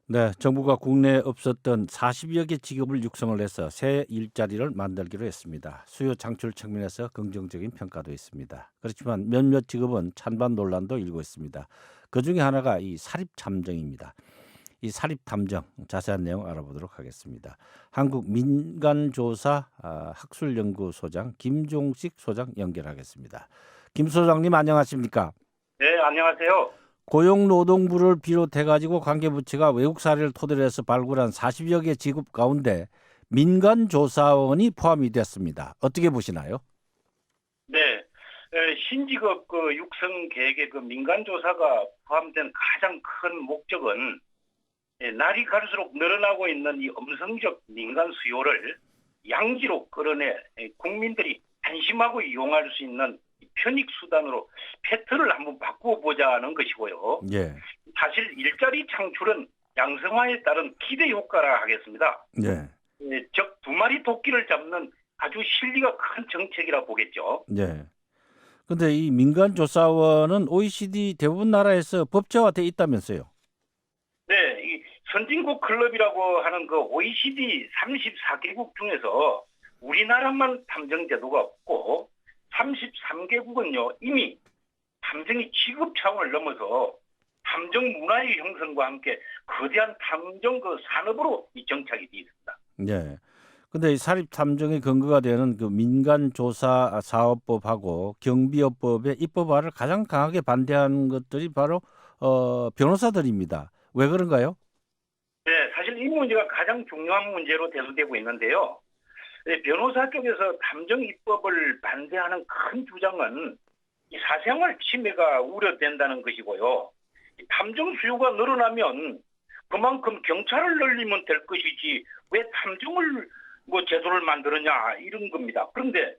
네, 정부가 국내에 없었던 40여 개 직업을 육성을 해서 새 일자리를 만들기로 했습니다. 수요 창출 측면에서 긍정적인 평가도 있습니다. 그렇지만 몇몇 직업은 찬반 논란도 일고 있습니다. 그중에 하나가 이 사립탐정입니다. 이 사립탐정 자세한 내용 알아보도록 하겠습니다. 한국민간조사 학술연구소장 김종식 소장 연결하겠습니다. 김 소장님 안녕하십니까? 네, 안녕하세요. 고용노동부를 비롯해가지고 관계부처가 외국 사례를 토대로 해서 발굴한 40여 개 직업 가운데 민간조사원이 포함이 됐습니다. 어떻게 보시나요? 네, 신직업 육성 계획에 민간조사가 포함된 가장 큰 목적은 날이 갈수록 늘어나고 있는 이 엄성적 민간 수요를 양지로 끌어내 국민들이 안심하고 이용할 수 있는 편익 수단으로 패턴을 한번 바꾸어 보자는 것이고요. 예, 사실 일자리 창출은 양성화에 따른 기대 효과라 하겠습니다. 예, 즉 두 마리 토끼를 잡는 아주 실리가 큰 정책이라 보겠죠. 예. 근데 이 민간조사원은 OECD 대부분 나라에서 법제화돼 있다면서요? 네, 이 선진국 클럽이라고 하는 그 OECD 34개국 중에서 우리나라만 탐정 제도가 없고 33개국은요 이미 탐정이 직업 차원을 넘어서 탐정 문화의 형성과 함께 거대한 탐정 산업으로 이 정착이 되어 있습니다. 예. 근데 이 사립탐정의 근거가 되는 그 민간조사 사업법하고 경비업법의 입법화를 가장 강하게 반대하는 것들이 바로 변호사들입니다. 왜 그런가요? 네, 사실 이 문제가 가장 중요한 문제로 대두되고 있는데요. 변호사 쪽에서 탐정 입법을 반대하는 큰 주장은 이 사생활 침해가 우려된다는 것이고요. 이 탐정 수요가 늘어나면 그만큼 경찰을 늘리면 될 것이지 왜 탐정을 제도를 만들었냐 이런 겁니다. 그런데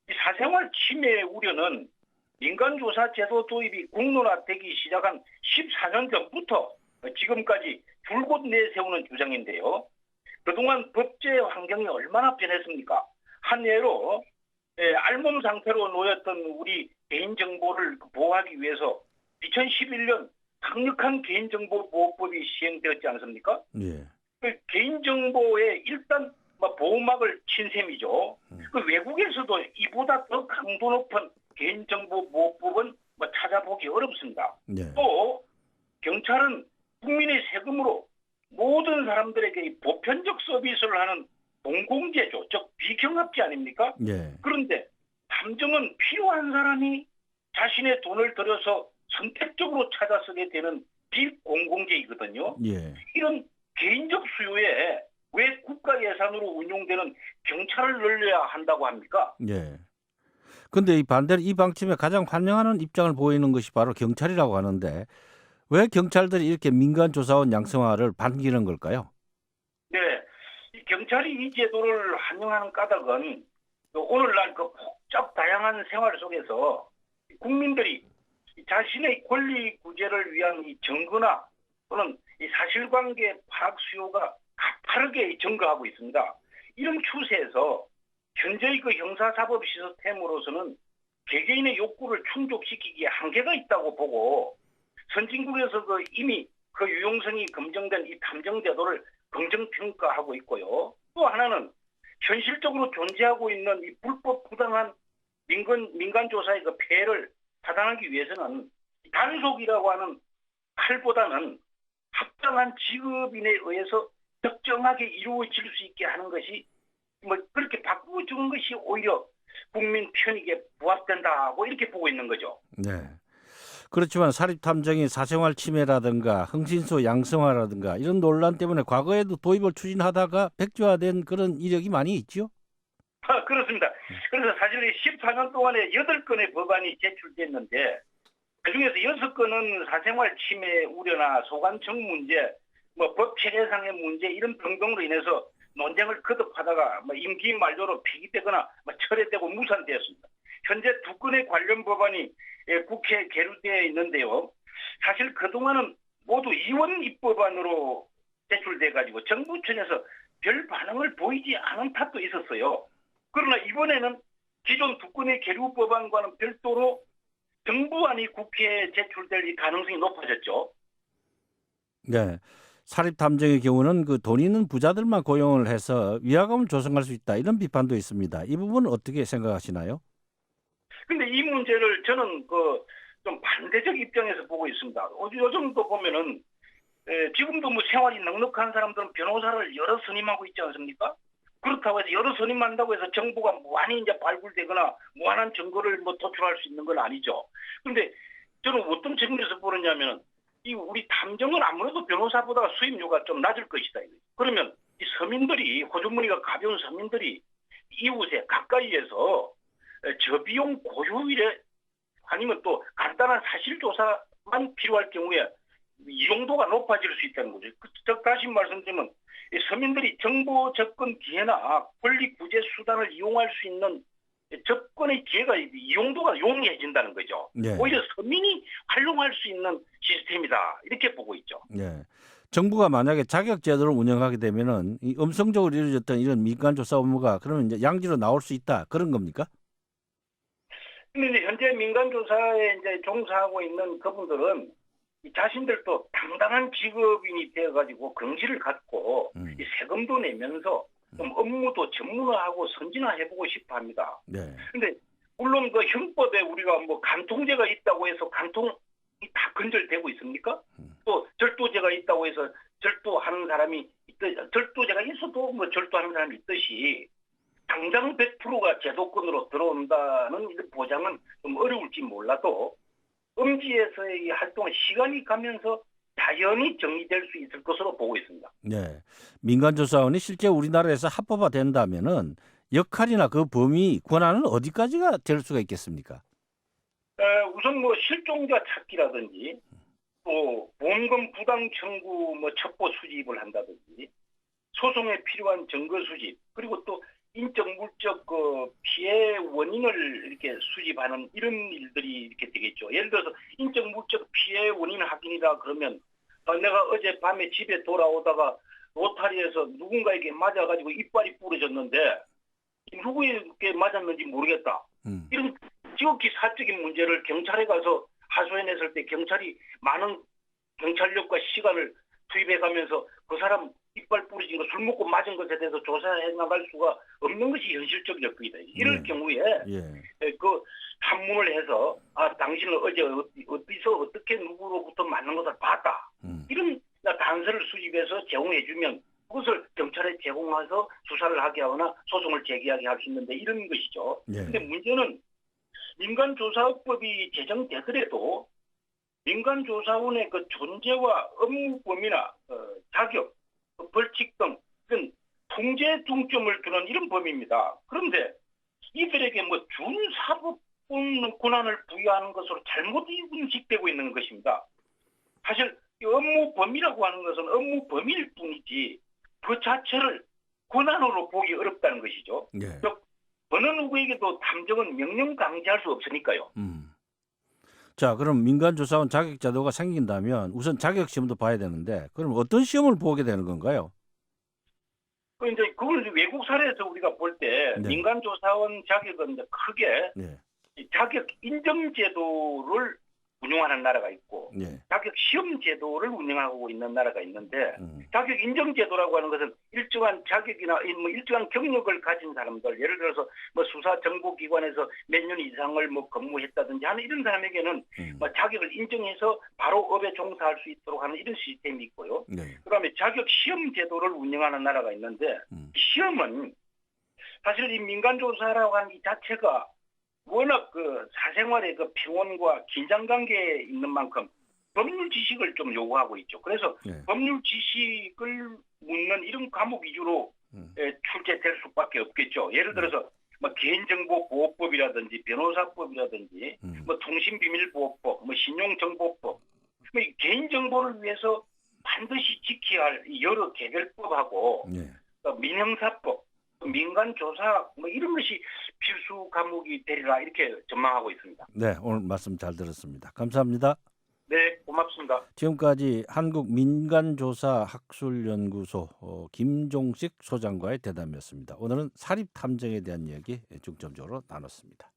이 사생활 침해 우려는 민간조사 제도 도입이 공론화되기 시작한 14년 전부터 지금까지 줄곧 내세우는 주장인데요. 그동안 법제 환경이 얼마나 변했습니까? 한 예로 알몸 상태로 놓였던 우리 개인정보를 보호하기 위해서 2011년 강력한 개인정보보호법이 시행되었지 않습니까? 예. 그 개인정보에 일단 보호막을 친 셈이죠. 그 외국에서도 이보다 더 강도 높은 개인정보보호법은 찾아보기 어렵습니다. 예. 또 경찰은 국민의 세금으로 모든 사람들에게 이 보편적 서비스를 하는 공공재죠. 즉 비경합지 아닙니까? 예. 그런데 탐정은 필요한 사람이 자신의 돈을 들여서 선택적으로 찾아 쓰게 되는 비공공재이거든요. 예. 이런 개인적 수요에 왜 국가 예산으로 운용되는 경찰을 늘려야 한다고 합니까? 예. 근데 이 반대로 이 방침에 가장 환영하는 입장을 보이는 것이 바로 경찰이라고 하는데 왜 경찰들이 이렇게 민간조사원 양성화를 반기는 걸까요? 네, 이 경찰이 이 제도를 환영하는 까닭은 오늘날 그 복잡 다양한 생활 속에서 국민들이 자신의 권리 구제를 위한 이 증거나 또는 이 사실관계 파악 수요가 가파르게 증가하고 있습니다. 이런 추세에서 현재의 그 형사사법 시스템으로서는 개개인의 욕구를 충족시키기에 한계가 있다고 보고 선진국에서 이미 그 유용성이 검증된 이 탐정 제도를 긍정평가하고 있고요. 또 하나는 현실적으로 존재하고 있는 이 불법 부당한 민간조사의 그 폐해를 차단하기 위해서는 단속이라고 하는 칼보다는 합당한 직업인에 의해서 적정하게 이루어질 수 있게 하는 것이 그렇게 바꾸어 주는 것이 오히려 국민 편익에 부합된다고 이렇게 보고 있는 거죠. 네. 그렇지만 사립탐정이 사생활 침해라든가 흥신소 양성화라든가 이런 논란 때문에 과거에도 도입을 추진하다가 백지화된 그런 이력이 많이 있죠? 그렇습니다. 그래서 사실 14년 동안에 8건의 법안이 제출됐는데 그중에서 6건은 사생활 침해 우려나 소관청 문제, 법 체계상의 문제 이런 등등으로 인해서 논쟁을 거듭하다가 임기 만료로 폐기되거나 철회되고 무산되었습니다. 현재 2건의 관련 법안이 국회에 계류되어 있는데요. 사실 그동안은 모두 이원 입법안으로 제출돼 가지고 정부청에서 별 반응을 보이지 않은 탓도 있었어요. 그러나 이번에는 기존 2건의 계류 법안과는 별도로 정부안이 국회에 제출될 가능성이 높아졌죠. 네. 사립 탐정의 경우는 그 돈 있는 부자들만 고용을 해서 위화감을 조성할 수 있다 이런 비판도 있습니다. 이 부분은 어떻게 생각하시나요? 근데 이 문제를 저는 그 좀 반대적 입장에서 보고 있습니다. 요즘도 보면은 지금도 뭐 생활이 넉넉한 사람들은 변호사를 여러 선임하고 있지 않습니까? 그렇다고 해서 여러 선임한다고 해서 정보가 무한히 이제 발굴되거나 무한한 증거를 뭐 도출할 수 있는 건 아니죠. 근데 저는 어떤 측면에서 보느냐면은 이 우리 탐정은 아무래도 변호사보다 수임료가 좀 낮을 것이다. 그러면 이 서민들이 호주머니가 가벼운 서민들이 이웃에 가까이에서 저비용 고효율에 아니면 또 간단한 사실조사만 필요할 경우에 이용도가 높아질 수 있다는 거죠. 즉 다시 말씀드리면 이 서민들이 정보 접근 기회나 권리 구제 수단을 이용할 수 있는 접근의 기회가 이용도가 용이해진다는 거죠. 네. 오히려 서민이 활용할 수 있는 시스템이다 이렇게 보고 있죠. 네. 정부가 만약에 자격 제도를 운영하게 되면은 이 음성적으로 이루어졌던 이런 민간 조사 업무가 그러면 이제 양지로 나올 수 있다 그런 겁니까? 근데 이제 현재 민간 조사에 이제 종사하고 있는 그분들은 이 자신들도 당당한 직업인이 되어가지고 긍지를 갖고 이 세금도 내면서 좀 업무도 전문화하고 선진화해보고 싶어합니다. 네. 근데 물론 그 형법에 우리가 뭐 간통죄가 있다고 해서 간통이 다 근절되고 있습니까? 또 절도죄가 있다고 해서 절도하는 사람이 절도죄가 있어도 뭐 절도하는 사람이 있듯이 당장 100%가 제도권으로 들어온다는 이런 보장은 좀 어려울지 몰라도 음지에서의 활동은 시간이 가면서 자연히 정리될 수 있을 것으로 보고 있습니다. 네. 민간조사원이 실제 우리나라에서 합법화된다면은 역할이나 그 범위, 권한은 어디까지가 될 수가 있겠습니까? 우선 뭐 실종자 찾기라든지 또 보험금 부당 청구 뭐 첩보 수집을 한다든지 소송에 필요한 증거 수집 그리고 또 인적 물적 그 피해 원인을 이렇게 수집하는 이런 일들이 이렇게 되겠죠. 예를 들어서 인적 물적 피해 원인 확인이라 그러면 내가 어젯밤에 집에 돌아오다가 로타리에서 누군가에게 맞아가지고 이빨이 부러졌는데 누구에게 맞았는지 모르겠다. 이런 지극히 사적인 문제를 경찰에 가서 하소연했을 때 경찰이 많은 경찰력과 시간을 투입해가면서 그 사람 이빨 부러진 거 술 먹고 맞은 것에 대해서 조사해 나갈 수가 없는 것이 현실적 여건이다. 이럴 경우에 그 한문을 해서 당신은 어제 어디서 어떻게 누구로부터 맞는 것을 봤다. 이런 단서를 수집해서 제공해주면 그것을 경찰에 제공해서 수사를 하게 하거나 소송을 제기하게 할 수 있는데 이런 것이죠. 그런데 문제는 민간조사법이 제정되더라도 민간조사원의 그 존재와 업무 범위나 자격, 벌칙 등 이런 통제 중점을 두는 이런 범위입니다. 그런데 이들에게 뭐 준사법권 권한을 부여하는 것으로 잘못 인식되고 있는 것입니다. 사실 이 업무 범위라고 하는 것은 업무 범위일 뿐이지 그 자체를 권한으로 보기 어렵다는 것이죠. 즉 어느 누구에게도 탐정은 명령 강제할 수 없으니까요. 자, 그럼 민간조사원 자격제도가 생긴다면 우선 자격시험도 봐야 되는데 그럼 어떤 시험을 보게 되는 건가요? 이제 그걸 외국 사례에서 우리가 볼 때 민간조사원 자격은 이제 크게 자격 인정 제도를 운영하는 나라가 있고 자격 시험 제도를 운영하고 있는 나라가 있는데 자격 인정 제도라고 하는 것은 일정한 자격이나 뭐 일정한 경력을 가진 사람들 예를 들어서 뭐 수사 정보 기관에서 몇 년 이상을 뭐 근무했다든지 하는 이런 사람에게는 뭐 자격을 인정해서 바로 업에 종사할 수 있도록 하는 이런 시스템이 있고요. 그다음에 자격 시험 제도를 운영하는 나라가 있는데 시험은 사실 이 민간조사라고 하는 이 자체가 워낙 그 사생활의 그 평온과 긴장 관계에 있는 만큼 법률 지식을 좀 요구하고 있죠. 그래서 법률 지식을 묻는 이런 과목 위주로 출제될 수밖에 없겠죠. 예를 들어서 뭐 개인정보보호법이라든지 변호사법이라든지 뭐 통신비밀보호법, 뭐 신용정보법, 뭐 개인정보를 위해서 반드시 지켜야 할 여러 개별법하고 민형사법, 민간조사 뭐 이런 것이 필수 과목이 되리라 이렇게 전망하고 있습니다. 네, 오늘 말씀 잘 들었습니다. 감사합니다. 네, 고맙습니다. 지금까지 한국민간조사학술연구소 김종식 소장과의 대담이었습니다. 오늘은 사립탐정에 대한 이야기 중점적으로 나눴습니다.